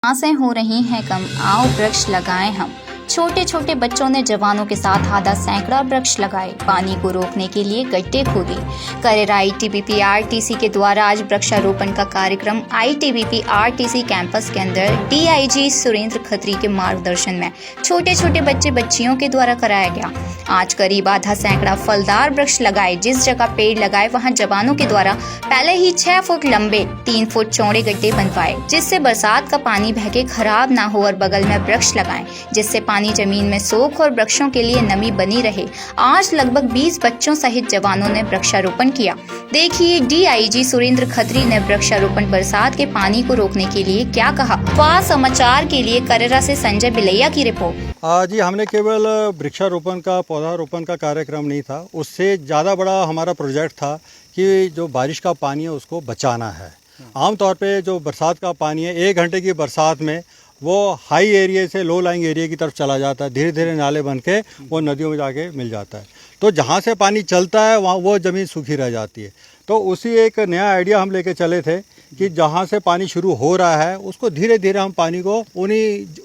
आसें हो रही हैं कम, आओ वृक्ष लगाएं हम। छोटे छोटे बच्चों ने जवानों के साथ आधा सैकड़ा वृक्ष लगाए। पानी को रोकने के लिए गड्ढे खोदे। करेरा आईटीबीपी आरटीसी के द्वारा आज वृक्षारोपण का कार्यक्रम आईटीबीपी आरटीसी कैंपस के अंदर डीआईजी सुरेंद्र खत्री के मार्गदर्शन में छोटे छोटे बच्चे बच्चियों के द्वारा कराया गया। आज करीब आधा सैकड़ा फलदार वृक्ष लगाए। जिस जगह पेड़ लगाए वहां जवानों के द्वारा पहले ही 6 फुट लंबे 3 फुट चौड़े गड्ढे बनवाए, जिससे बरसात का पानी बह के खराब ना हो, और बगल में वृक्ष लगाएं जिससे पानी जमीन में सोख और वृक्षों के लिए नमी बनी रहे। आज लगभग 20 बच्चों सहित जवानों ने वृक्षारोपण किया। देखिए डीआईजी सुरेंद्र खत्री ने वृक्षारोपण बरसात के पानी को रोकने के लिए क्या कहा। वाह समाचार के लिए करेरा से संजय बिलैया की रिपोर्ट। जी, हमने केवल वृक्षारोपण का पौधारोपण का कार्यक्रम नहीं था, उससे ज़्यादा बड़ा हमारा प्रोजेक्ट था कि जो बारिश का पानी है उसको बचाना है। आमतौर पे जो बरसात का पानी है 1 घंटे की बरसात में वो हाई एरिया से लो लाइंग एरिया की तरफ चला जाता है, धीरे धीरे नाले बन के वो नदियों में जाके मिल जाता है। तो जहाँ से पानी चलता है वहाँ वो ज़मीन सूखी रह जाती है। तो उसी एक नया आइडिया हम लेके चले थे कि जहाँ से पानी शुरू हो रहा है उसको धीरे धीरे हम पानी को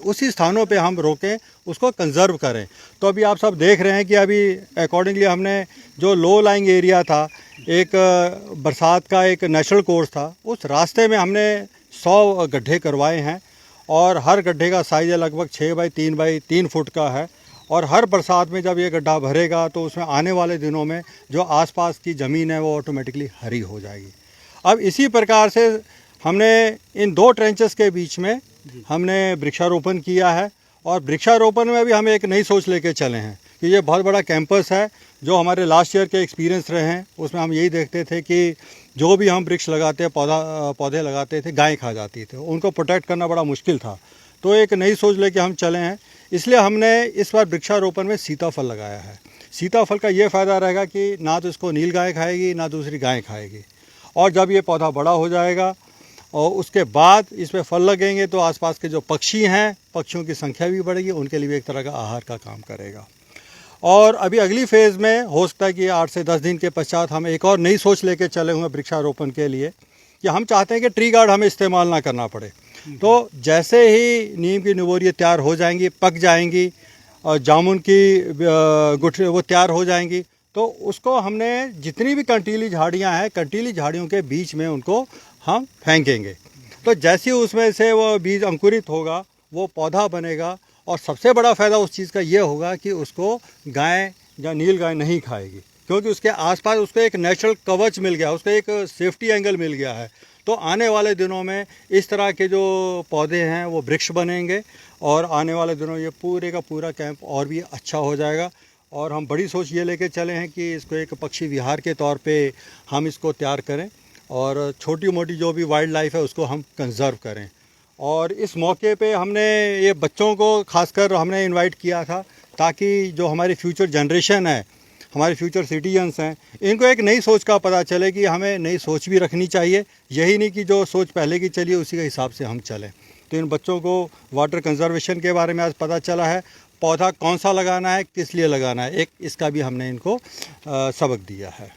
उसी स्थानों पे हम रोकें, उसको कंजर्व करें। तो अभी आप सब देख रहे हैं कि अभी अकॉर्डिंगली हमने जो लो लाइंग एरिया था, एक बरसात का एक नेचुरल कोर्स था, उस रास्ते में हमने 100 गड्ढे करवाए हैं और हर गड्ढे का साइज़ लगभग 6 बाई 3 बाई 3 फुट का है। और हर बरसात में जब ये गड्ढा भरेगा तो उसमें आने वाले दिनों में जो आसपास की ज़मीन है वो ऑटोमेटिकली हरी हो जाएगी। अब इसी प्रकार से हमने इन 2 ट्रेंचेस के बीच में हमने वृक्षारोपण किया है। और वृक्षारोपण में भी हम एक नई सोच लेके चले हैं कि ये बहुत बड़ा कैंपस है। जो हमारे लास्ट ईयर के एक्सपीरियंस रहे हैं उसमें हम यही देखते थे कि जो भी हम वृक्ष लगाते पौधे लगाते थे गाय खा जाती थी, उनको प्रोटेक्ट करना बड़ा मुश्किल था। तो एक नई सोच लेके हम चले हैं, इसलिए हमने इस बार वृक्षारोपण में सीताफल लगाया है। सीताफल का ये फ़ायदा रहेगा कि ना तो इसको नील गाय खाएगी ना दूसरी गाय खाएगी। और जब ये पौधा बड़ा हो जाएगा और उसके बाद इसमें फल लगेंगे तो आसपास के जो पक्षी हैं, पक्षियों की संख्या भी बढ़ेगी, उनके लिए भी एक तरह का आहार का काम करेगा। और अभी अगली फेज़ में हो सकता है कि 8 से 10 दिन के पश्चात हम एक और नई सोच लेके चले हुए वृक्षारोपण के लिए कि हम चाहते हैं कि ट्री गार्ड हमें इस्तेमाल ना करना पड़े। तो जैसे ही नीम की निबोरियाँ तैयार हो जाएंगी, पक जाएंगी और जामुन की गुठली वो तैयार हो जाएंगी, तो उसको हमने जितनी भी कंटीली झाड़ियाँ हैं, कंटीली झाड़ियों के बीच में उनको हम फेंकेंगे। तो जैसे ही उसमें से वो बीज अंकुरित होगा वो पौधा बनेगा। और सबसे बड़ा फ़ायदा उस चीज़ का ये होगा कि उसको गाय या नील गाय नहीं खाएगी, क्योंकि उसके आसपास उसको एक नेचुरल कवच मिल गया, उसको एक सेफ्टी एंगल मिल गया है। तो आने वाले दिनों में इस तरह के जो पौधे हैं वो वृक्ष बनेंगे और आने वाले दिनों ये पूरे का पूरा कैंप और भी अच्छा हो जाएगा। और हम बड़ी सोच ये लेके चले हैं कि इसको एक पक्षी विहार के तौर पे हम इसको तैयार करें और छोटी मोटी जो भी वाइल्ड लाइफ है उसको हम कंजर्व करें। और इस मौके पे हमने ये बच्चों को खासकर हमने इनवाइट किया था ताकि जो हमारी फ्यूचर जनरेशन है, हमारे फ्यूचर सिटीजन्स हैं, इनको एक नई सोच का पता चले कि हमें नई सोच भी रखनी चाहिए। यही नहीं कि जो सोच पहले की चली है उसी के हिसाब से हम चलें। तो इन बच्चों को वाटर कंजर्वेशन के बारे में आज पता चला है, पौधा कौन सा लगाना है, किस लिए लगाना है, एक इसका भी हमने इनको सबक दिया है।